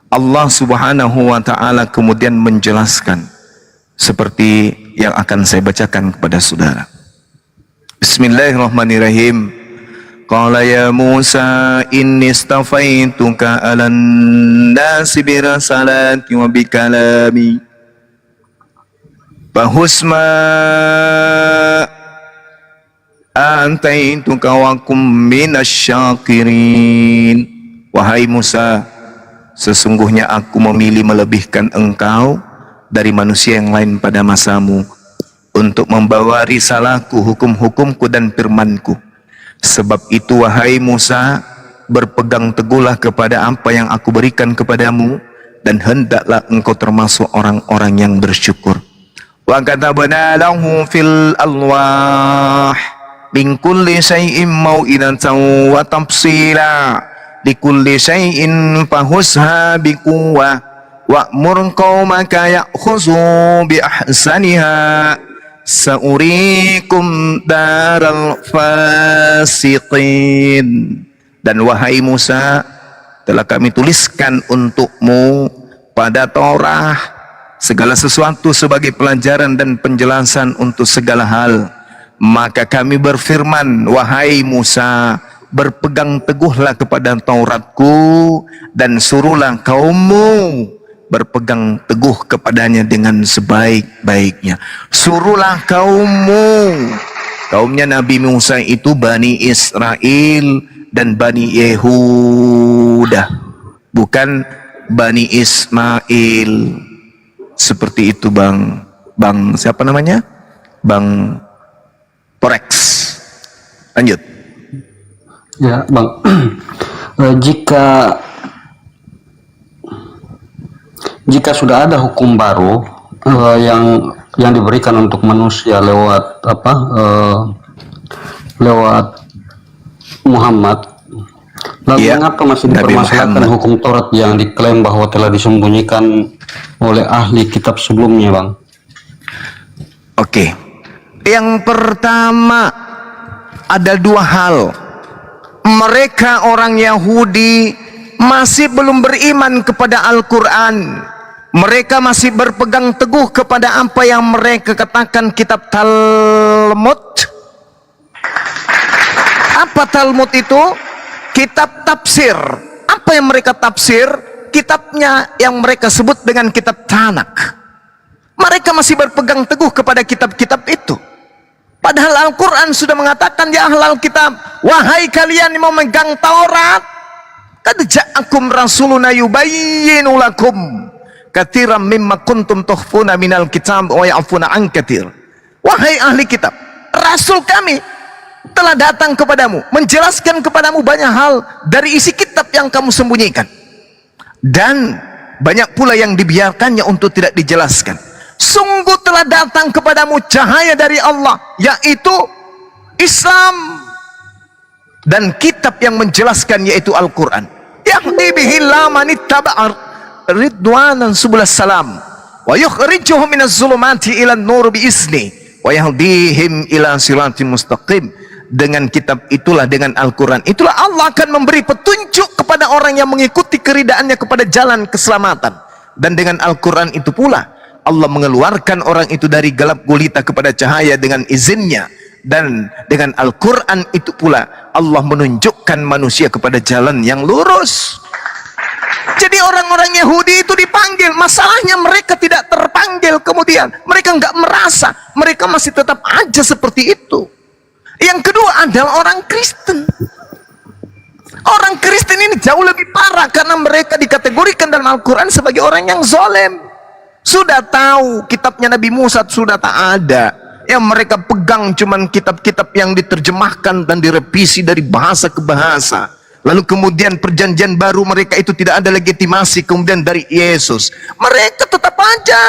Allah Subhanahu wa ta'ala kemudian menjelaskan seperti yang akan saya bacakan kepada saudara. Bismillahirrahmanirrahim. Qala ya Musa inni istafaituka 'alan nasi bi risalati wa bi kalami fahusma antaituka wa kum minasyakirin. Wahai Musa, sesungguhnya aku memilih melebihkan engkau dari manusia yang lain pada masamu untuk membawa risalahku, hukum-hukumku dan firmanku. Sebab itu wahai Musa, berpegang teguhlah kepada apa yang aku berikan kepadamu dan hendaklah engkau termasuk orang-orang yang bersyukur. Wa katabna lahu fil alwah min kulli syai'in mau'izatan wa tafsila likulli syai'in fahusha biquwwah wa'mur qaumaka ya'khuzu bi ahsaniha sa'urikum daral fasiqin. Dan wahai Musa, telah kami tuliskan untukmu pada Taurat segala sesuatu sebagai pelajaran dan penjelasan untuk segala hal. Maka kami berfirman, wahai Musa, berpegang teguhlah kepada Tauratku dan suruhlah kaummu berpegang teguh kepadanya dengan sebaik-baiknya. Suruhlah kaumnya Nabi Musa itu Bani Israel dan Bani Yehuda, bukan Bani Ismail. Seperti itu Bang siapa namanya? Bang Porex. Lanjut. Ya Bang, jika sudah ada hukum baru yang diberikan untuk manusia lewat lewat Muhammad, lalu mengapa masih dipermasalahkan hukum Taurat yang diklaim bahwa telah disembunyikan oleh ahli kitab sebelumnya, Bang? Oke. Yang pertama ada dua hal. Mereka orang Yahudi masih belum beriman kepada Al-Quran. Mereka masih berpegang teguh kepada apa yang mereka katakan kitab Talmud. Apa Talmud itu? Kitab tafsir. Apa yang mereka tafsir? Kitabnya yang mereka sebut dengan kitab Tanakh. Mereka masih berpegang teguh kepada kitab-kitab itu. Padahal Al-Quran sudah mengatakan, ya ahlal kitab, wahai kalian yang memegang Taurat, qad ja'akum rasuluna yubayyinu lakum katsiran mimma kuntum tukhfuna minal kitab wa ya'funa an katsir. Wahai ahli kitab, rasul kami telah datang kepadamu menjelaskan kepadamu banyak hal dari isi kitab yang kamu sembunyikan, dan banyak pula yang dibiarkannya untuk tidak dijelaskan. Sungguh telah datang kepadamu cahaya dari Allah, yaitu Islam, dan kitab yang menjelaskan yaitu Al-Quran. Yahdi bihi man ittaba'a ridwanan subul salam wa yukhrijuhum minaz zulumati ilan nur biizni wa yahdihim ila siratin mustaqim. Dengan kitab itulah, dengan Al-Quran itulah Allah akan memberi petunjuk kepada orang yang mengikuti keridaannya kepada jalan keselamatan. Dan dengan Al-Quran itu pula Allah mengeluarkan orang itu dari gelap gulita kepada cahaya dengan izinnya. Dan dengan Al-Quran itu pula Allah menunjukkan manusia kepada jalan yang lurus. Jadi orang-orang Yahudi itu dipanggil, masalahnya mereka tidak terpanggil. Kemudian mereka nggak merasa, mereka masih tetap aja seperti itu. Yang kedua adalah orang Kristen. Orang Kristen ini jauh lebih parah karena mereka dikategorikan dalam Al-Quran sebagai orang yang zalim. Sudah tahu kitabnya Nabi Musa sudah tak ada. Yang mereka pegang cuman kitab-kitab yang diterjemahkan dan direvisi dari bahasa ke bahasa. Lalu kemudian perjanjian baru mereka itu tidak ada legitimasi kemudian dari Yesus. Mereka tetap aja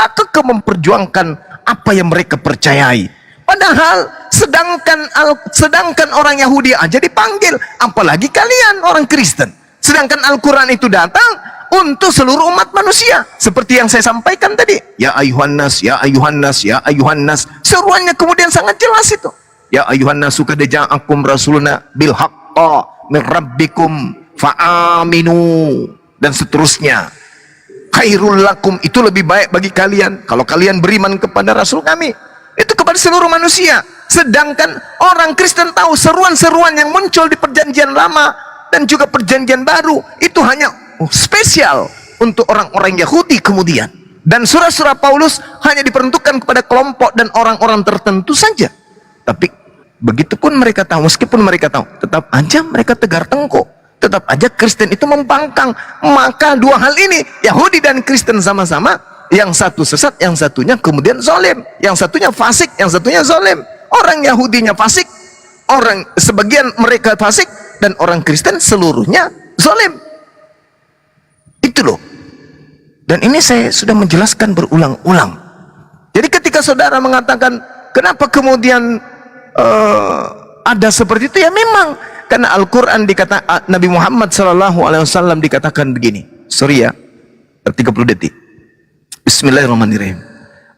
kekeh memperjuangkan apa yang mereka percayai. Padahal sedangkan orang Yahudi aja dipanggil, apalagi kalian orang Kristen. Sedangkan Al-Quran itu datang untuk seluruh umat manusia, seperti yang saya sampaikan tadi. Ya ayuhan nas, ya ayuhan nas, ya ayuhan nas. Seruannya kemudian sangat jelas itu. Ya ayuhan nas, qad ja'akum rasuluna bil haqqi min rabbikum fa'aminu, dan seterusnya. Khairul lakum, itu lebih baik bagi kalian kalau kalian beriman kepada Rasul kami. Itu kepada seluruh manusia. Sedangkan orang Kristen tahu seruan-seruan yang muncul di perjanjian lama dan juga perjanjian baru itu hanya spesial untuk orang-orang Yahudi kemudian. Dan surah-surah Paulus hanya diperuntukkan kepada kelompok dan orang-orang tertentu saja. Tapi begitupun mereka tahu, meskipun mereka tahu, tetap aja mereka tegar tengkuk. Tetap aja Kristen itu membangkang. Maka dua hal ini, Yahudi dan Kristen sama-sama, yang satu sesat, yang satunya kemudian zalim. Yang satunya fasik, yang satunya zalim. Orang Yahudinya fasik, orang sebagian mereka fasik, dan orang Kristen seluruhnya zalim. Itu loh. Dan ini saya sudah menjelaskan berulang-ulang. Jadi ketika saudara mengatakan kenapa kemudian ada seperti itu, ya memang karena Al-Quran dikata, Nabi Muhammad SAW dikatakan begini. Sorry ya, 30 detik. Bismillahirrahmanirrahim.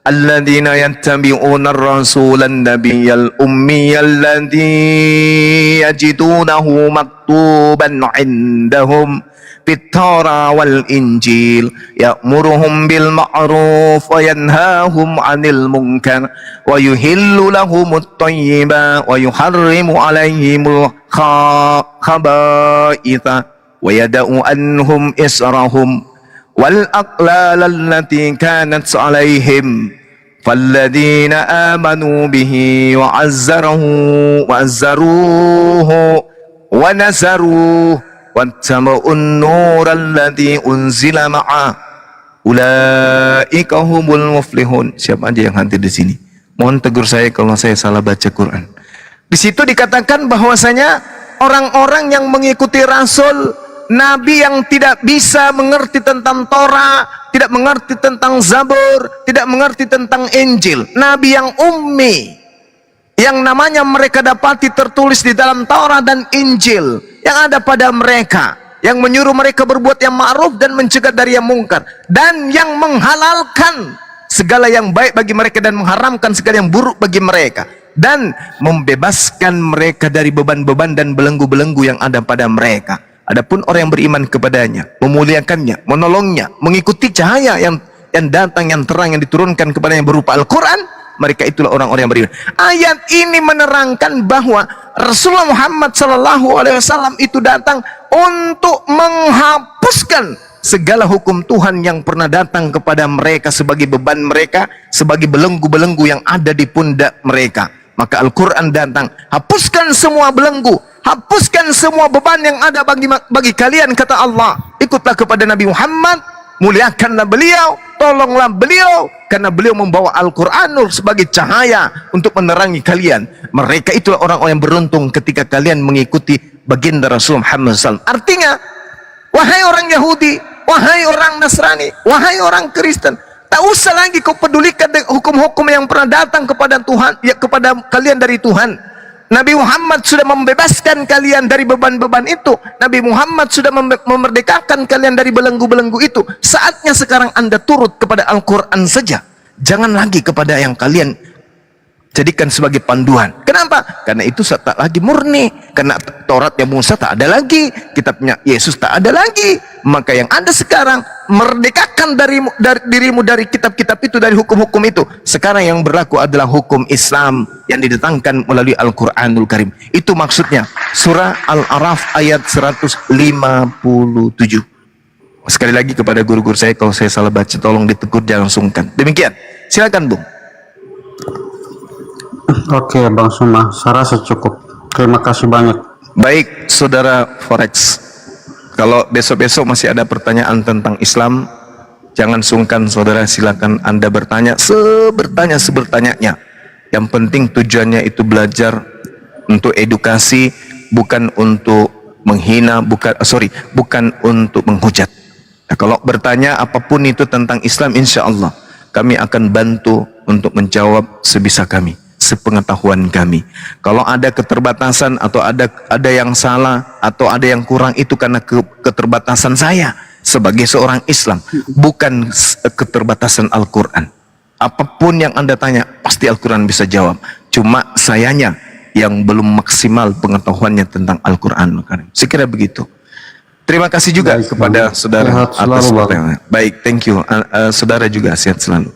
Alladzina yattabi'una ar-rasulan nabiyyal ummiyal ladzi yajidunahu maktuban 'indahum fit-Taurah wal Injil ya'muruhum bil ma'ruf wa yanhahum 'anil munkar wa yuhillu lahumut thayyibat wa yuharrimu 'alaihimul khaba'itha wa yada'u anhum israhum wal aqlal allati kanat 'alaihim falladhina amanu bihi wa 'azzaruhu wa nasaruhu wattaba'un nural ladzi unzila ma'a ulaika humul muflihun. Siapa aja yang hadir di sini, mohon tegur saya kalau saya salah baca Quran. Di situ dikatakan bahwasanya orang-orang yang mengikuti Rasul, Nabi yang tidak bisa mengerti tentang Torah, tidak mengerti tentang Zabur, tidak mengerti tentang Injil, Nabi yang ummi, yang namanya mereka dapati tertulis di dalam Taurat dan Injil yang ada pada mereka, yang menyuruh mereka berbuat yang ma'ruf dan mencegah dari yang mungkar, dan yang menghalalkan segala yang baik bagi mereka dan mengharamkan segala yang buruk bagi mereka, dan membebaskan mereka dari beban-beban dan belenggu-belenggu yang ada pada mereka. Adapun orang yang beriman kepadanya, memuliakannya, menolongnya, mengikuti cahaya yang datang, yang terang, yang diturunkan kepadanya berupa Al-Quran, mereka itulah orang-orang yang beriman. Ayat ini menerangkan bahwa Rasulullah Muhammad SAW itu datang untuk menghapuskan segala hukum Tuhan yang pernah datang kepada mereka sebagai beban mereka, sebagai belenggu-belenggu yang ada di pundak mereka. Maka Al-Quran datang, hapuskan semua belenggu, hapuskan semua beban yang ada bagi kalian, kata Allah. Ikutlah kepada Nabi Muhammad, muliakanlah beliau, tolonglah beliau, karena beliau membawa Al-Quran sebagai cahaya untuk menerangi kalian. Mereka itulah orang-orang yang beruntung ketika kalian mengikuti baginda Rasul Muhammad SAW. Artinya, wahai orang Yahudi, wahai orang Nasrani, wahai orang Kristen, tak usah lagi kau pedulikan hukum-hukum yang pernah datang kepada Tuhan, ya, kepada kalian dari Tuhan. Nabi Muhammad sudah membebaskan kalian dari beban-beban itu. Nabi Muhammad sudah memerdekakan kalian dari belenggu-belenggu itu. Saatnya sekarang Anda turut kepada Al-Quran saja. Jangan lagi kepada yang kalian jadikan sebagai panduan. Kenapa? Karena itu tak lagi murni. Karena Tauratnya Musa tak ada lagi, kitabnya Yesus tak ada lagi. Maka yang ada sekarang, merdekakan dirimu dari kitab-kitab itu, dari hukum-hukum itu. Sekarang yang berlaku adalah hukum Islam yang didatangkan melalui Al-Quranul Karim. Itu maksudnya surah Al-A'raf ayat 157. Sekali lagi kepada guru-guru saya, kalau saya salah baca tolong ditegur, jangan sungkan. Demikian, silakan Bung. Oke Bang Suma, saya rasa cukup. Terima kasih banyak. Baik Saudara Forex, kalau besok-besok masih ada pertanyaan tentang Islam, jangan sungkan saudara, silakan Anda bertanya sebertanya-nya. Yang penting tujuannya itu belajar untuk edukasi, bukan untuk menghina, bukan untuk menghujat. Nah, kalau bertanya apapun itu tentang Islam, insya Allah kami akan bantu untuk menjawab sebisa kami, sepengetahuan kami. Kalau ada keterbatasan atau ada yang salah atau ada yang kurang, itu karena keterbatasan saya sebagai seorang Islam, bukan keterbatasan Al-Quran. Apapun yang Anda tanya, pasti Al-Quran bisa jawab. Cuma sayanya yang belum maksimal pengetahuannya tentang Al-Quran. Sekira begitu. Terima kasih juga Baik, kepada Bang. saudara Sehat selalu, atas Bang. pertanyaan. Baik, thank you. Saudara juga sehat selalu.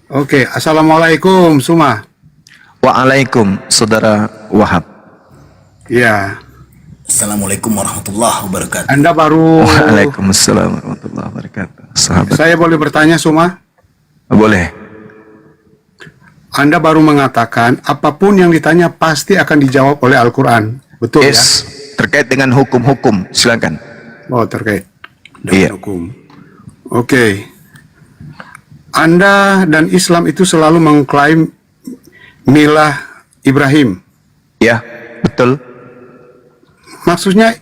Oke, Assalamualaikum Suma. Waalaikum, saudara Wahab. Ya, Assalamualaikum warahmatullahi wabarakatuh. Anda baru, Waalaikumsalam warahmatullahi wabarakatuh. Sahabat, saya boleh bertanya Suma? boleh. Anda baru mengatakan apapun yang ditanya pasti akan dijawab oleh Al-Quran. Betul ya? Yes, terkait dengan hukum-hukum, silakan. Oh, terkait Iya. dengan hukum. Oke. Anda dan Islam itu selalu mengklaim milah Ibrahim. Ya, betul. Maksudnya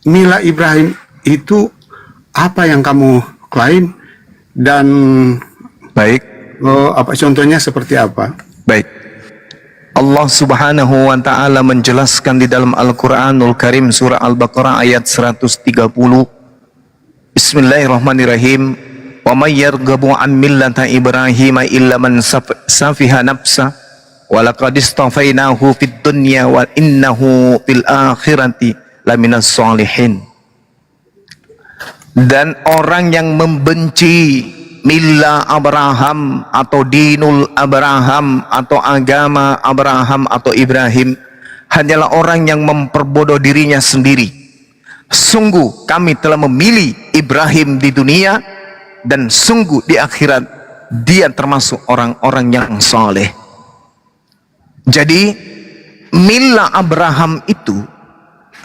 milah Ibrahim itu apa yang kamu klaim dan Baik, apa contohnya seperti apa? baik. Allah Subhanahu wa taala menjelaskan di dalam Al-Qur'anul Karim surah Al-Baqarah ayat 130. Bismillahirrahmanirrahim. Wa may yarghabu an millati Ibrahim illa man safiha nafsa wa laqad istafainahu fid dunya wa innahu fil akhirati laminas sholihin. Dan orang yang membenci milla Abraham atau dinul Abraham atau agama Abraham atau Ibrahim hanyalah orang yang memperbodoh dirinya sendiri. Sungguh kami telah memilih Ibrahim di dunia dan sungguh di akhirat dia termasuk orang-orang yang saleh. Jadi milla Abraham itu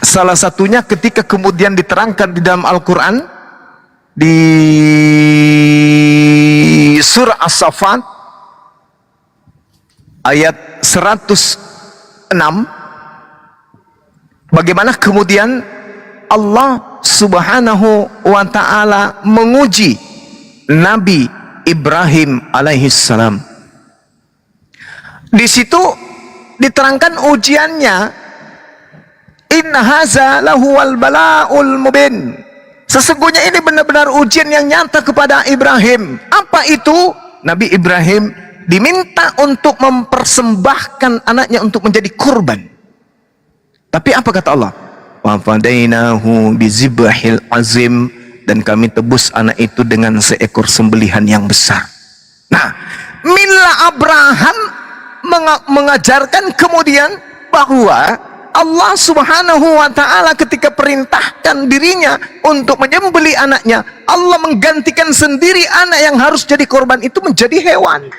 salah satunya ketika kemudian diterangkan di dalam Al-Quran di surah As-Saffat ayat 106, bagaimana kemudian Allah Subhanahu wa ta'ala menguji Nabi Ibrahim alaihissalam. Di situ diterangkan ujiannya, inna haza lahuwal bala'ul mubin. Sesungguhnya ini benar-benar ujian yang nyata kepada Ibrahim. Apa itu? Nabi Ibrahim diminta untuk mempersembahkan anaknya untuk menjadi kurban. Tapi apa kata Allah? Wa fadainahu bizibhil azim, dan kami tebus anak itu dengan seekor sembelihan yang besar. Nah, milla Abraham mengajarkan kemudian bahwa Allah Subhanahu wa ta'ala ketika perintahkan dirinya untuk menyembelih anaknya, Allah menggantikan sendiri anak yang harus jadi korban itu menjadi hewan.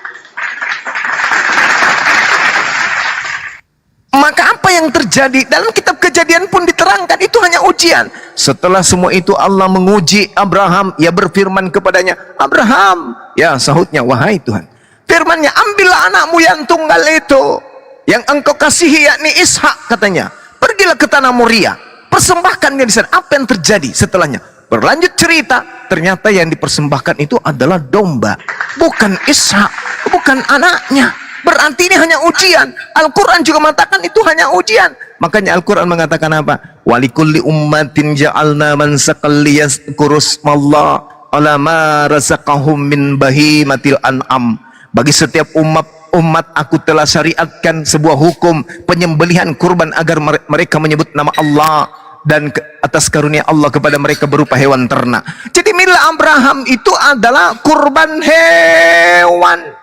Maka apa yang terjadi dalam kitab Kejadian pun diterangkan, itu hanya ujian. Setelah semua itu Allah menguji Abraham, ia berfirman kepadanya, Abraham, ya sahutnya, wahai Tuhan, firmannya, ambillah anakmu yang tunggal itu yang engkau kasihi, yakni Ishak, katanya, pergilah ke tanah Moria, persembahkannya di sana. Apa yang terjadi setelahnya? Berlanjut cerita, ternyata yang dipersembahkan itu adalah domba, bukan Ishak, bukan anaknya. Berarti ini hanya ujian. Al-Quran juga mengatakan itu hanya ujian. Makanya Al-Quran mengatakan apa? Walikulli ummatin ja'alna mansakal liyazkurusmallah ala ma razaqahum min bahimatil an'am. Bagi setiap umat aku telah syariatkan sebuah hukum penyembelihan kurban agar mereka menyebut nama Allah dan atas karunia Allah kepada mereka berupa hewan ternak. Jadi mila Abraham itu adalah kurban hewan.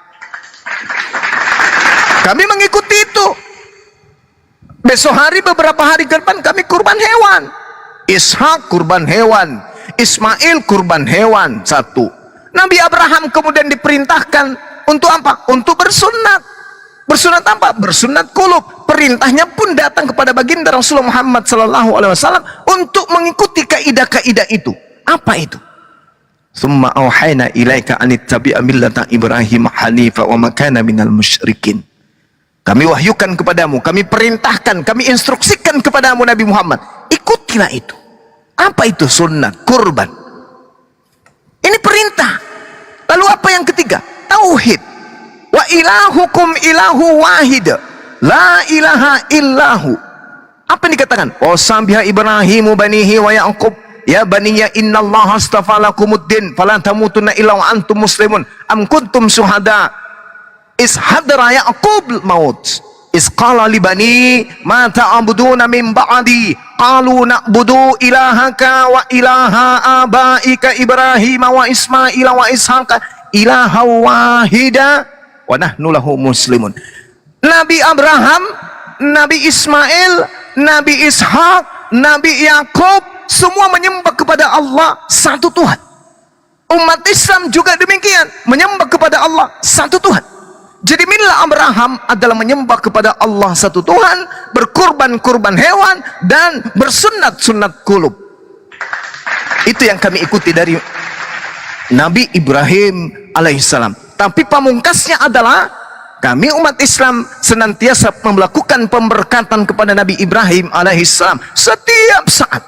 Kami mengikuti itu. Besok hari, beberapa hari ke depan kami kurban hewan. Ishak kurban hewan, Ismail kurban hewan. Satu. Nabi Abraham kemudian diperintahkan untuk apa? Untuk bersunat. Bersunat apa? Bersunat kulub. Perintahnya pun datang kepada baginda Rasulullah Muhammad SAW untuk mengikuti kaidah-kaidah itu. Apa itu? Summa auhayna ilaika anittabi'a millata Ibrahim hanifa wa ma kana minal musyrikin. Kami wahyukan kepadamu, kami perintahkan, kami instruksikan kepadamu Nabi Muhammad, ikutilah itu. Apa itu sunnah? Kurban. Ini perintah. Lalu apa yang ketiga? Tauhid. Wa ilahukum ilahu wahid, la ilaha illahu. Apa yang dikatakan? Wasambiha Ibrahimu banihi wa Ya'qub, ya baniya innallaha astafa lakumuddin fala tamutunna illa wa antum muslimun am kuntum syuhada is hadara Ya'qub maut Isqala li bani ma ta'buduna min ba'di qalu na'budu ilahaka wa ilaha abaika Ibrahim wa Ismail wa Ishaqa ilaha wahida wa nahnu lahu muslimun. Nabi Abraham, Nabi Ismail, Nabi Ishak, Nabi Yakub semua menyembah kepada Allah satu Tuhan. Umat Islam juga demikian, menyembah kepada Allah satu Tuhan. Jadi milah Abraham adalah menyembah kepada Allah satu Tuhan, berkurban-kurban hewan, dan bersunat-sunat kulub. Itu yang kami ikuti dari Nabi Ibrahim alaihissalam. Tapi pamungkasnya adalah kami umat Islam senantiasa melakukan pemberkatan kepada Nabi Ibrahim alaihissalam setiap saat.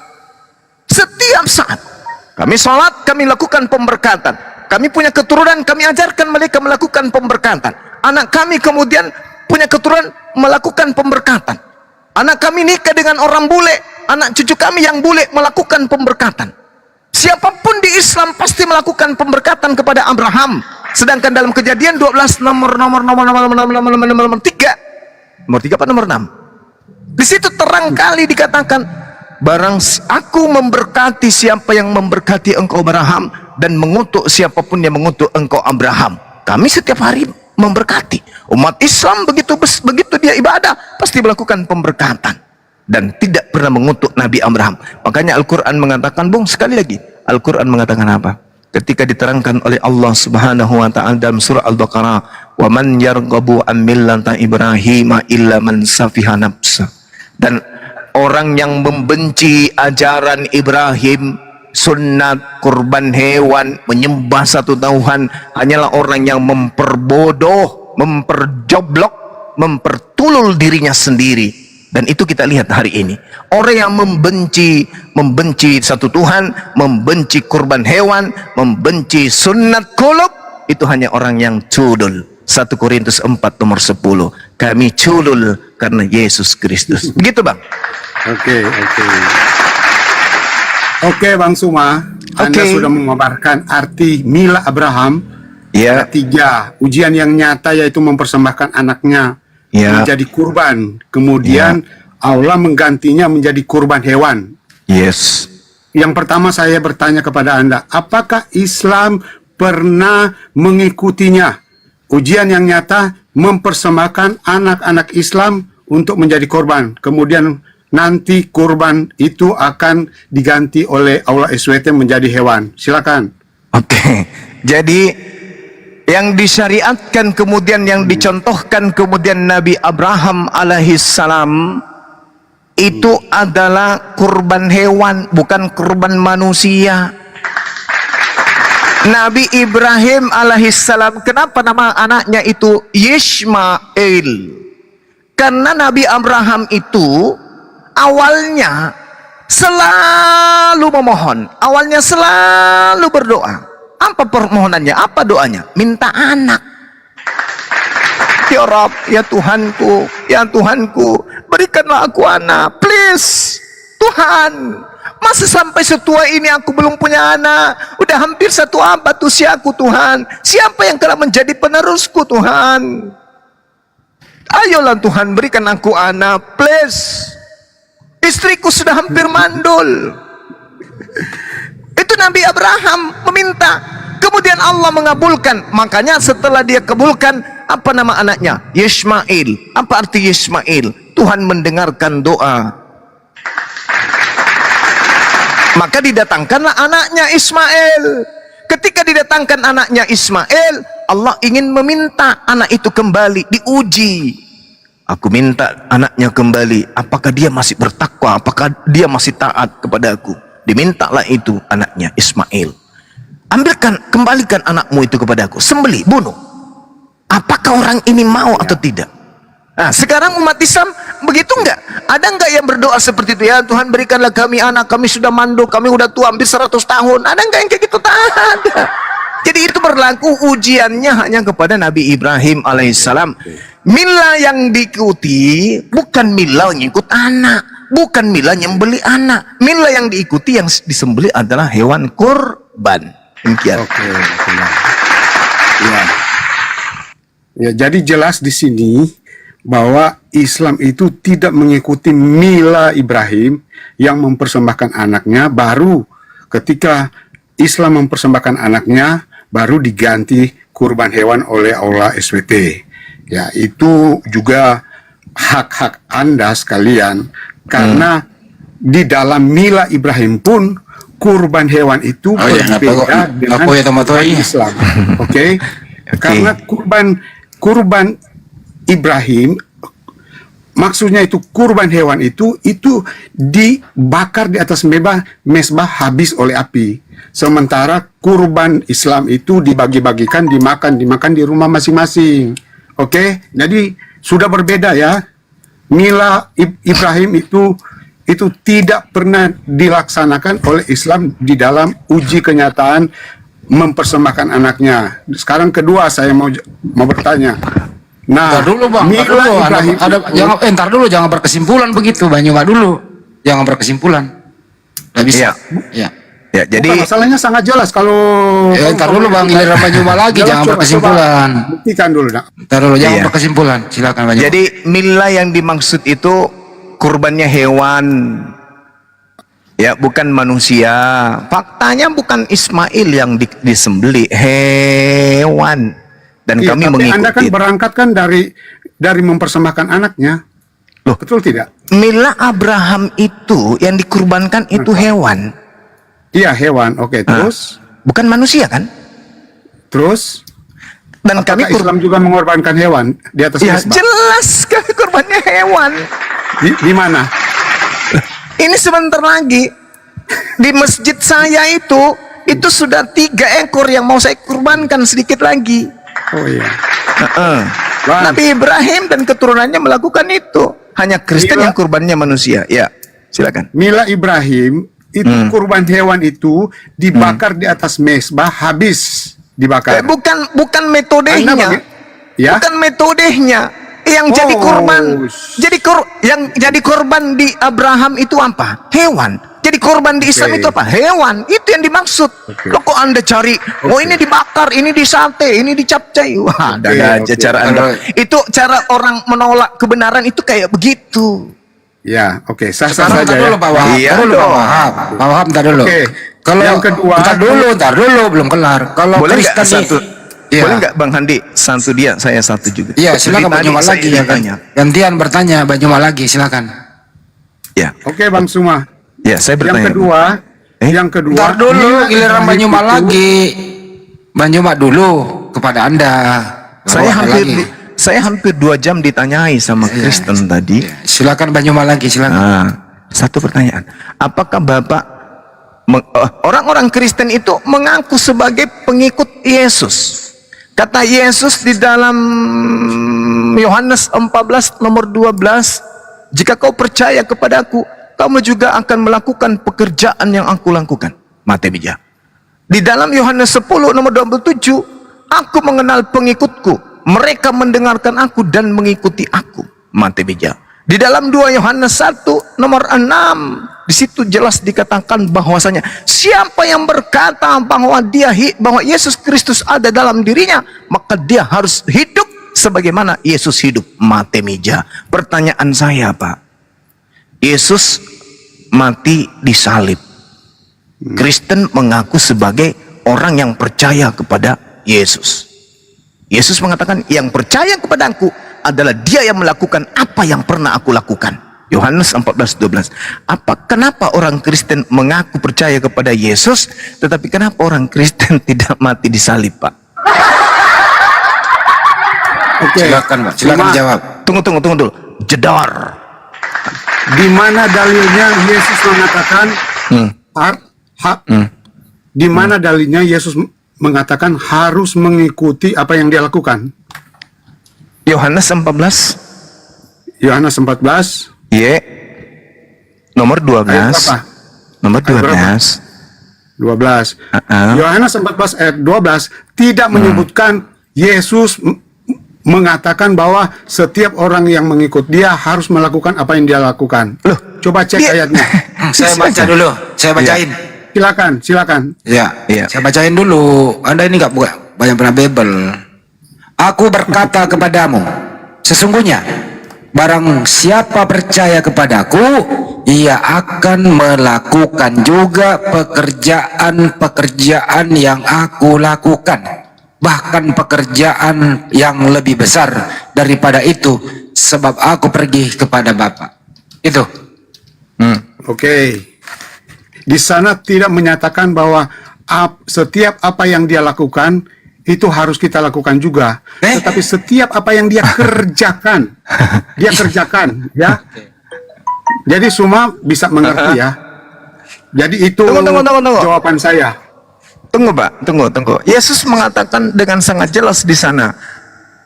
Setiap saat. Kami sholat, kami lakukan pemberkatan. Kami punya keturunan, kami ajarkan mereka melakukan pemberkatan. Anak kami kemudian punya keturunan melakukan pemberkatan. Anak kami nikah dengan orang bule, anak cucu kami yang bule melakukan pemberkatan. Siapapun di Islam pasti melakukan pemberkatan kepada Abraham. Sedangkan dalam Kejadian 12 nomor 3. Nomor 3 apa nomor 6? Di situ terang kali dikatakan, barang aku memberkati siapa yang memberkati engkau Abraham, dan mengutuk siapapun yang mengutuk engkau Abraham. Kami setiap hari memberkati. Umat Islam begitu dia ibadah pasti melakukan pemberkatan dan tidak pernah mengutuk Nabi Abraham. Makanya Al-Quran mengatakan, Bung, sekali lagi Al-Quran mengatakan apa? Ketika diterangkan oleh Allah Subhanahu wa ta'ala dalam surah Al-Baqarah, wa man yarghabu an millata Ibrahim illa man safiha nafsa, dan orang yang membenci ajaran Ibrahim, sunat, kurban hewan, menyembah satu Tuhan, hanyalah orang yang memperbodoh, memperjoblok, mempertulul dirinya sendiri. Dan itu kita lihat hari ini. Orang yang membenci satu Tuhan, membenci kurban hewan, membenci sunat kulub, itu hanya orang yang culul. 1 Korintus 4 nomor 10. Kami culul karena Yesus Kristus. Begitu, Bang. Oke, Bang Suma, Anda sudah memaparkan arti milah Abraham. Ya. Ketiga, ujian yang nyata yaitu mempersembahkan anaknya menjadi kurban. Kemudian Allah menggantinya menjadi kurban hewan. Yes. Yang pertama saya bertanya kepada Anda, apakah Islam pernah mengikutinya? Ujian yang nyata mempersembahkan anak-anak Islam untuk menjadi korban. Kemudian nanti kurban itu akan diganti oleh Allah SWT menjadi hewan. Silakan. Oke. Jadi yang disyariatkan kemudian yang dicontohkan kemudian Nabi Abraham alaihissalam itu adalah kurban hewan, bukan kurban manusia. Nabi Ibrahim alaihissalam, kenapa nama anaknya itu Yishmael? Karena Nabi Abraham itu awalnya selalu memohon, awalnya selalu berdoa. Apa permohonannya? Apa doanya? Minta anak. Ya Rabb, ya Tuhanku, berikanlah aku anak, please. Tuhan, masa sampai setua ini aku belum punya anak? Udah hampir 1 abad usiaku, Tuhan. Siapa yang telah menjadi penerusku, Tuhan? Ayolah Tuhan, berikan aku anak, please. Istriku sudah hampir mandul. Itu Nabi Abraham meminta, kemudian Allah mengabulkan. Makanya setelah dia kabulkan, apa nama anaknya? Yishmael. Apa arti Yishmael? Tuhan mendengarkan doa. Maka didatangkanlah anaknya Ismail. Ketika didatangkan anaknya Ismail, Allah ingin meminta anak itu kembali, diuji. Aku minta anaknya kembali, apakah dia masih bertakwa, apakah dia masih taat kepada aku. Dimintalah itu anaknya Ismail. Kembalikan anakmu itu kepada aku, sembelih, bunuh. Apakah orang ini mau atau tidak? Nah, sekarang umat Islam begitu enggak? Ada enggak yang berdoa seperti itu? Ya Tuhan, berikanlah kami anak, kami sudah mandul, kami sudah tua hampir 100 tahun. Ada enggak yang kayak gitu? Tak ada. Jadi itu berlaku ujiannya hanya kepada Nabi Ibrahim alaihissalam. Mila yang diikuti bukan mila yang ikut anak, bukan mila yang beli anak. Mila yang diikuti, yang disembelih adalah hewan kurban. Demikian. Ya, jadi jelas di sini bahwa Islam itu tidak mengikuti mila Ibrahim yang mempersembahkan anaknya, baru ketika Islam mempersembahkan anaknya baru diganti kurban hewan oleh Allah SWT. Ya, itu juga hak-hak Anda sekalian, karena di dalam mila Ibrahim pun kurban hewan itu berbeda dengan kurban Islam. Oke? Karena kurban Ibrahim, maksudnya itu kurban hewan itu dibakar di atas mesbah habis oleh api. Sementara kurban Islam itu dibagi-bagikan, dimakan di rumah masing-masing. Oke? Jadi sudah berbeda ya. Mila Ibrahim itu tidak pernah dilaksanakan oleh Islam di dalam uji kenyataan mempersembahkan anaknya. Sekarang kedua saya mau bertanya. Nah, Ntar dulu bang, ntar dulu, Ibrahim ntar dulu, jangan berkesimpulan begitu, Banyuma dulu, jangan berkesimpulan, nggak bisa. Ya. Ya, jadi masalahnya sangat jelas kalau. Ntar dulu bang, giliran Banyuma lagi, jangan berkesimpulan. Buktikan dulu, nak. Ntar dulu, jangan Iya. berkesimpulan, silakan Banyuma. Jadi mila yang dimaksud itu kurbannya hewan, ya, bukan manusia. Faktanya bukan Ismail yang disembelih, hewan. Dan Iya, kami tapi mengikuti. Anda kan berangkat kan dari mempersembahkan anaknya. Loh. Betul tidak? Mila Abraham itu yang dikurbankan itu hewan, Iya, hewan. Oke, terus? bukan manusia kan? Terus? Dan kami Apakah Islam juga mengorbankan hewan di atas ya mesbah? jelas kami kurbannya hewan. Di mana? Ini sebentar lagi di masjid saya itu sudah 3 ekor yang mau saya kurbankan sedikit lagi. Oh iya. Bang. Nabi Ibrahim dan keturunannya melakukan itu. Hanya Kristen Mila- yang kurbannya manusia. Ya, silakan. Mila Ibrahim itu kurban hewan itu dibakar di atas mesbah habis dibakar. Bukan metodenya. Anda ya? Bukan metodenya. Yang jadi korban. Yang jadi korban di Abraham itu apa? Hewan. Jadi korban di Islam itu apa? Hewan. Itu yang dimaksud. Loh kok Anda cari? Oh ini dibakar, ini disate, ini dicapcai. Wah, ada aja cara Anda. Itu cara orang menolak kebenaran itu kayak begitu. Ya, oke. Sah-sah Sekarang saja ntar dulu ya. Pak Wahab, Iya ntar dulu Pak dong. Wahab, Pak Wahab ntar dulu. Oke. Kalau Yang kedua, ntar dulu, belum kelar. Kalau Boleh nggak Kristen satu? Iya. Boleh nggak Bang Handi? Satu dia, saya satu juga. Iya, Jadi silakan tadi Banyuma saya lagi ingin ya kan. tanya. Gantian bertanya Banyuma lagi, silakan. Ya, Oke, Bang Suma. ya saya bertanya. Yang kedua, Ntar dulu, Mila giliran Ibrahim Banyuma itu- lagi. Banyuma dulu kepada Anda. Saya Baru hampir lagi. saya hampir 2 jam ditanyai sama Kristen tadi. Silakan Banyuma lagi, silakan. Nah, satu pertanyaan. Apakah Bapak orang-orang Kristen itu mengaku sebagai pengikut Yesus? Kata Yesus di dalam Yohanes 14 nomor 12, jika kau percaya kepadaku, kamu juga akan melakukan pekerjaan yang aku lakukan. Mate bija. Di dalam Yohanes 10 nomor 27, aku mengenal pengikutku, mereka mendengarkan aku dan mengikuti aku. Mate bija. Di dalam 2 Yohanes 1 nomor 6, di situ jelas dikatakan bahwasanya siapa yang berkata bahwa Yesus Kristus ada dalam dirinya, maka dia harus hidup sebagaimana Yesus hidup. Mate meja. Pertanyaan saya, Pak, Yesus mati disalib. Kristen mengaku sebagai orang yang percaya kepada Yesus. Yesus mengatakan yang percaya kepadaku adalah dia yang melakukan apa yang pernah aku lakukan. Yohanes 14:12. Kenapa orang Kristen mengaku percaya kepada Yesus, tetapi kenapa orang Kristen tidak mati disalib, Pak? Oke. Silakan, Pak. Silakan Cuma, jawab. Tunggu dulu. Jedar. Di mana dalilnya Yesus mengatakan di mana dalilnya Yesus mengatakan harus mengikuti apa yang dia lakukan? Yohanes 14 Yohanes 14 nomor ayat 12. berapa? Nomor Ayat berapa? 12. 12. Yohanes 14 ayat 12 tidak menyebutkan Yesus mengatakan bahwa setiap orang yang mengikut dia harus melakukan apa yang dia lakukan. Loh, coba cek dia- ayatnya. Saya baca dulu, saya bacain. Silakan. Ya, Iya. saya bacain dulu. Anda ini nggak banyak pernah bebel. Aku berkata kepadamu, sesungguhnya barang siapa percaya kepadaku, ia akan melakukan juga pekerjaan-pekerjaan yang aku lakukan, bahkan pekerjaan yang lebih besar daripada itu, sebab aku pergi kepada Bapa. Itu. Oke. Di sana tidak menyatakan bahwa setiap apa yang dia lakukan itu harus kita lakukan juga. Tetapi setiap apa yang dia kerjakan, dia kerjakan, ya. Jadi semua bisa mengerti ya. Jadi itu Tunggu. jawaban saya. Tunggu, Pak. Tunggu. Yesus mengatakan dengan sangat jelas di sana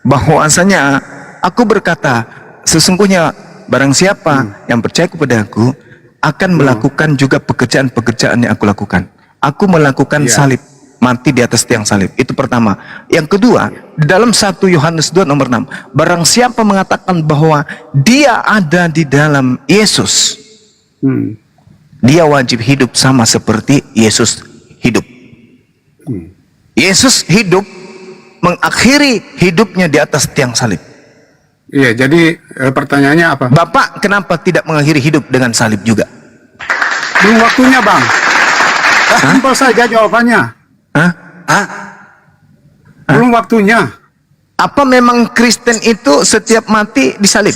bahwasanya aku berkata, sesungguhnya barang siapa yang percaya kepada aku akan melakukan juga pekerjaan-pekerjaan yang aku lakukan. Aku melakukan salib, mati di atas tiang salib. Itu pertama. Yang kedua, di dalam 1 Yohanes 2 nomor 6, barang siapa mengatakan bahwa dia ada di dalam Yesus, dia wajib hidup sama seperti Yesus hidup. Yesus hidup, mengakhiri hidupnya di atas tiang salib. Iya, jadi pertanyaannya apa? Bapak kenapa tidak mengakhiri hidup dengan salib juga? Belum waktunya, Bang. Simpel saja jawabannya. Hah? Belum waktunya. Apa memang Kristen itu setiap mati disalib?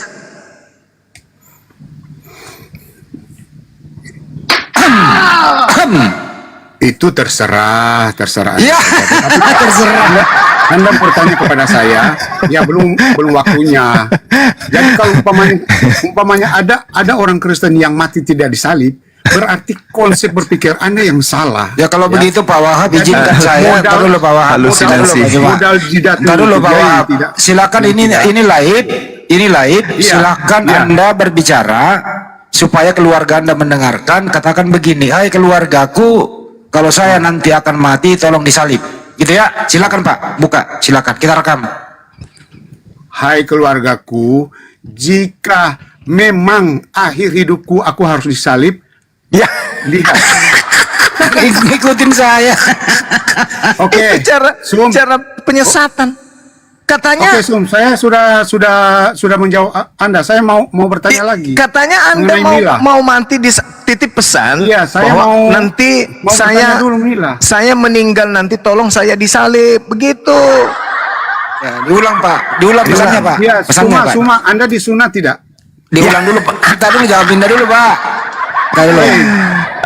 Itu terserah. Ya. Tapi terserah. Anda bertanya kepada saya, ya belum waktunya. Jadi kalau umpamanya ada orang Kristen yang mati tidak disalib, berarti konsep berpikir Anda yang salah. Ya kalau begitu Pak Wahab izinkan saya. Ntar dulu Pak Wahab. Halusinasi. Modal jidat. Ntar dulu Pak Wahab. Silakan ini live. Iya, Silakan iya. Anda berbicara supaya keluarga Anda mendengarkan. Katakan begini, hai keluargaku, kalau saya nanti akan mati tolong disalib. Gitu ya. Silakan Pak, buka. Silakan kita rekam. Hai keluargaku, jika memang akhir hidupku aku harus disalib, Ya. lihat. Ikutin saya. Oke. Itu cara penyesatan. Katanya Oke, Sum, saya sudah menjawab Anda. Saya mau bertanya lagi. katanya Anda Mengenai Mila. mau mati di titip pesan Iya, saya bahwa mau nanti bertanya dulu, Mila. saya meninggal nanti tolong saya disalib begitu. Ya, diulang Pak. Diulang pesannya Pak. Iya, Pesannya Pak. Suma, Anda disunat tidak? Diulang dulu Pak. Kita dulu jangan pindah dulu Pak. Kita dulu.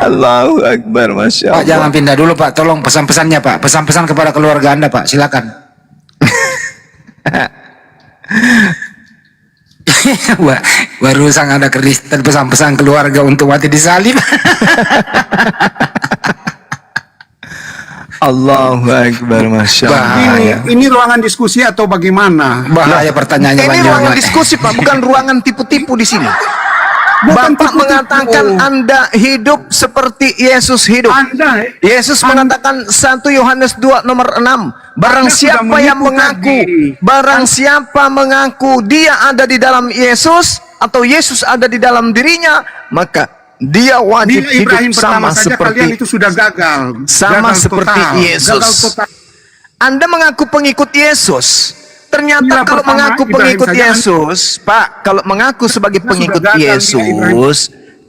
Allahu Akbar, Masya Pak jangan pindah dulu Pak. Tolong pesan-pesannya Pak. Pesan-pesan kepada keluarga Anda Pak. Silakan. Wah, barusan ada Kristen pesan-pesan keluarga untuk mati disalib. Allahu Akbar, Masya Allah. Ini ruangan diskusi atau bagaimana? Bahaya pertanyaannya Ini Bang ruangan Jono. diskusi Pak, bukan ruangan tipu-tipu di sini. Bukan Bapak tipu-tipu. mengatakan Anda hidup seperti Yesus hidup. Anda, Yesus mengatakan 1 Yohanes 2 nomor 6, barang Anda sudah siapa yang menipu mengaku, tadi. barang siapa mengaku dia ada di dalam Yesus atau Yesus ada di dalam dirinya, maka dia wajib Bila Ibrahim hidup pertama sama saja kalian seperti itu sudah gagal. sama Gagal seperti total. Yesus. Gagal total. Anda mengaku pengikut Yesus. Ternyata Bila kalau pertama mengaku Ibrahim pengikut saja, Yesus, Pak, kalau mengaku sebagai Anda pengikut sudah gagal, Yesus,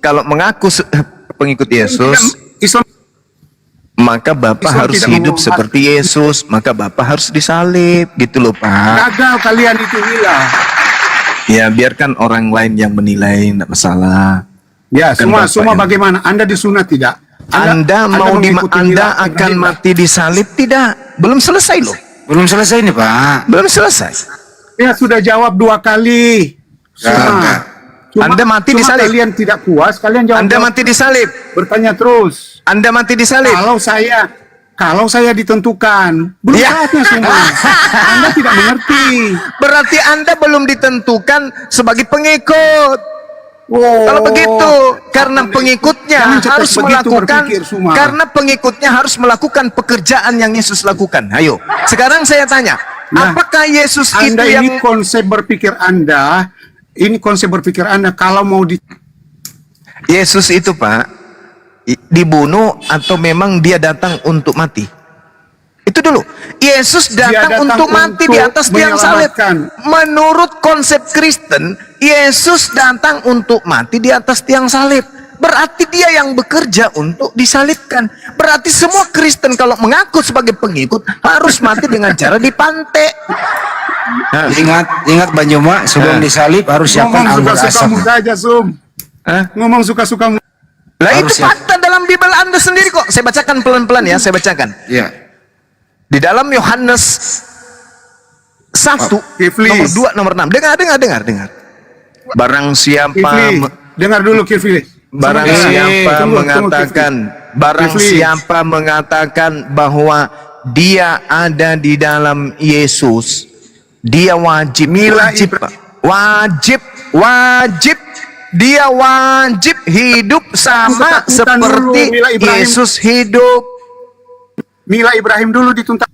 kalau mengaku pengikut Yesus, Islam maka Bapak Islam harus tidak hidup mau- seperti Yesus, maka Bapak harus disalib, gitu loh Pak. gagal kalian itu Mila. Ya biarkan orang lain yang menilai, tidak masalah. Ya, Kan Bapak semua yang- bagaimana? Anda disunat tidak? Anda mau mengikuti Anda Mila akan Ibrahim? mati disalib tidak? Belum selesai loh, Belum selesai nih Pak. belum selesai. Ya sudah jawab 2 kali. Anda mati cuma disalib. kalian tidak puas, kalian jawab. Anda mati disalib, bertanya terus. Anda mati disalib. Kalau saya ditentukan, belum Ya. saatnya semua. Anda tidak mengerti. Berarti Anda belum ditentukan sebagai pengikut. Oh. Kalau begitu, karena Anda- pengikutnya Jangan cepat harus begitu melakukan, berpikir, Suma. karena pengikutnya harus melakukan pekerjaan yang Yesus lakukan. Ayo, sekarang saya tanya, Nah, apakah Yesus Anda itu yang ini konsep berpikir Anda, kalau mau di Yesus itu Pak dibunuh atau memang dia datang untuk mati? Itu dulu. Yesus Dia datang untuk mati di atas tiang salib. menyelamatkan. Menurut konsep Kristen, Yesus datang untuk mati di atas tiang salib. Berarti dia yang bekerja untuk disalibkan. Berarti semua Kristen kalau mengaku sebagai pengikut harus mati dengan cara dipantek. Ingat Bang Juma, sebelum disalib harus siapkan Ngomong anggur asam. suka-sukamu saja, Sum. Hah? Ngomong suka-sukamu. Lah itu Harus ya. fakta dalam Bible Anda sendiri kok. Saya bacakan pelan-pelan ya, saya bacakan. Iya. Di dalam Yohanes 1 Kiflis. nomor 2 nomor 6. Dengar. Barang siapa Kifli, dengar dulu Kifli. barang Sebentar. siapa Tunggu, mengatakan barang Kifli. siapa mengatakan bahwa dia ada di dalam Yesus, dia wajib Mila wajib dia wajib hidup sama Ketakutan seperti dulu, Mila Ibrahim. Yesus hidup. Mila Ibrahim dulu dituntut.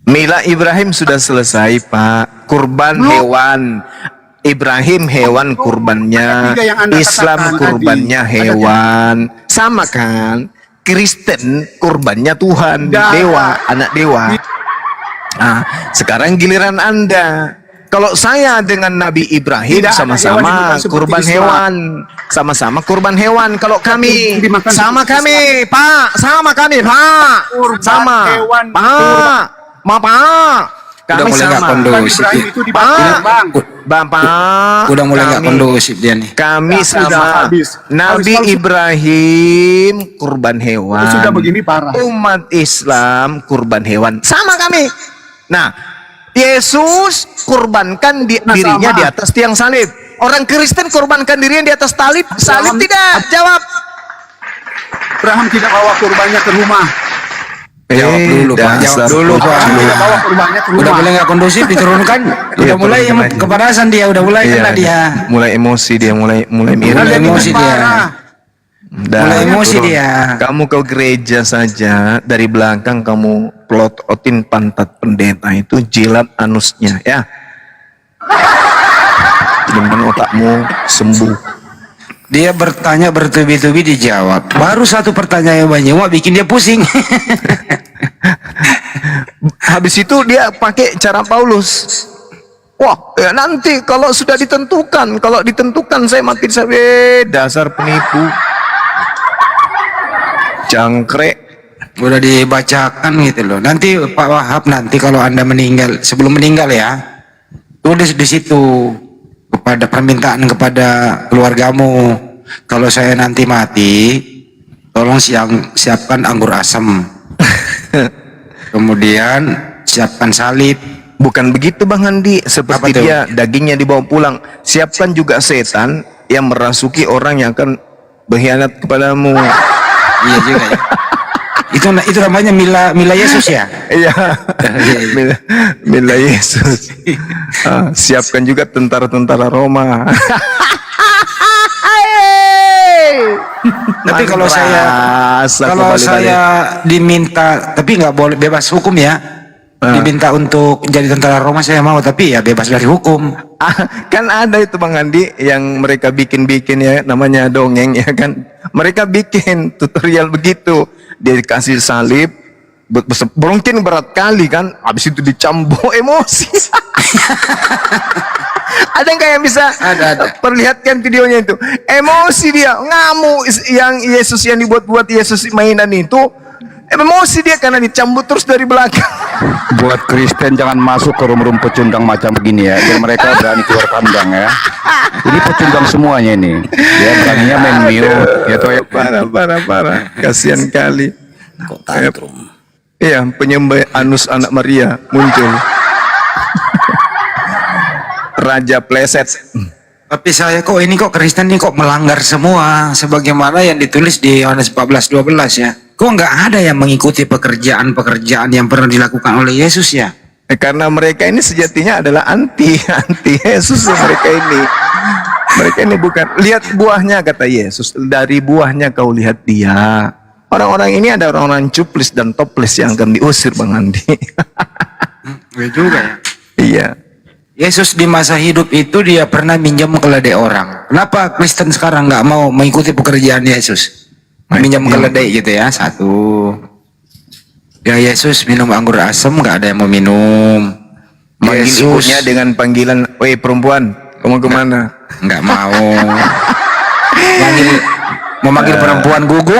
Mila Ibrahim sudah selesai, Pak. Kurban hewan. Ibrahim hewan kurbannya, Tiga yang Anda Islam katakan kurbannya tadi. hewan. Sama kan? Kristen kurbannya Tuhan, Tidak. dewa, anak dewa. Nah, sekarang giliran Anda. Kalau saya dengan Nabi Ibrahim Tidak ada hewan sama-sama yang seperti kurban Islam. hewan, sama-sama kurban hewan. Kalau kami dimakan sama seperti kami, Pak, sama kami, Pak, Kurban sama, hewan, Pak, Pak, Udah kami mulai nggak sama. kondusif. Ibrahim itu Pak, dibakar, Bang. Bapak, Udah mulai nggak kami- kondusif dia nih. Kami Ya, sudah sama habis. Nabi Harus- Ibrahim kurban hewan. Sudah begini parah. Umat Islam kurban hewan. Sama kami. Nah, Yesus kurbankan dirinya sama. di atas tiang salib. Orang Kristen kurbankan dirinya di atas salib. Salib tidak. Jawab. Abraham tidak bawa kurbannya ke rumah. Jawab dulu, Pak. Jawab dasar dulu, Pak. Abraham tidak bawa kurbannya ke Udah rumah. mulai nggak kondusif diturunkan. Udah Iya, mulai turunkan aja. kepanasan dia, udah mulai Iya, kena dia. mulai emosi dia, mulai miring. Mulai Kalian emosi ini dia. parah. Dah, Mulai emosi turun. dia. Kamu ke gereja saja, dari belakang kamu plototin pantat pendeta itu, jilat anusnya ya. Dengan otakmu sembuh. Dia bertanya bertubi-tubi dijawab. Baru satu pertanyaan yang banyak bikin dia pusing. Habis itu dia pakai cara Paulus. Wah, ya nanti kalau sudah ditentukan, saya mati dasar penipu. Jangkrik. Udah dibacakan gitu loh. Nanti Pak Wahab nanti kalau Anda meninggal, sebelum meninggal ya, tulis di situ kepada permintaan kepada keluargamu. Kalau saya nanti mati, tolong siapkan anggur asam. Kemudian siapkan salib. Bukan begitu Bang Andi, Apa seperti tuh? dia dagingnya dibawa pulang. Siapkan juga setan yang merasuki orang yang akan berkhianat kepadamu. Iya juga ya. Itu namanya Mila Yesus ya. Iya. Mila Yesus. Siapkan juga tentara-tentara Roma. Tapi kalau saya diminta, tapi nggak boleh bebas hukum ya. Diminta untuk jadi tentara Roma saya mau, tapi ya bebas dari hukum. Kan ada itu Bang Andi yang mereka bikin ya, namanya dongeng ya kan. Mereka bikin tutorial begitu. Dia dikasih salib, mungkin berat kali kan, habis itu dicambuk emosi. Ada nggak yang bisa Ada. perlihatkan videonya itu? Emosi dia, ngamuk yang Yesus yang dibuat-buat Yesus mainan itu. Emosi dia karena dicambuk terus dari belakang. Buat Kristen jangan masuk ke rum-rum pecundang macam begini ya, biar mereka berani keluar kandang ya. Ini pecundang semuanya ini. Ya beraninya main mute gitu ya. Parah. Kasihan kali. Kok tantrum? Iya, penyembah anus anak Maria muncul. Raja pleset. Tapi saya kok Kristen ini kok melanggar semua sebagaimana yang ditulis di Yohanes 14:12 ya. Kok nggak ada yang mengikuti pekerjaan-pekerjaan yang pernah dilakukan oleh Yesus ya? Karena mereka ini sejatinya adalah anti Yesus ya, mereka ini bukan. Lihat buahnya kata Yesus, dari buahnya kau lihat dia. Orang-orang ini ada orang-orang cuplis dan toples yang akan diusir Bang Andi. Ya juga ya. Iya. Yesus di masa hidup itu dia pernah minjam keledai orang. Kenapa Kristen sekarang nggak mau mengikuti pekerjaan Yesus? Minjam keledai gitu ya, satu. Ya Yesus minum anggur asam, nggak ada yang mau minum. Manggil Yesus ibunya dengan panggilan, "Woi perempuan, kamu kemana?" nggak mau. Mau manggil perempuan gugu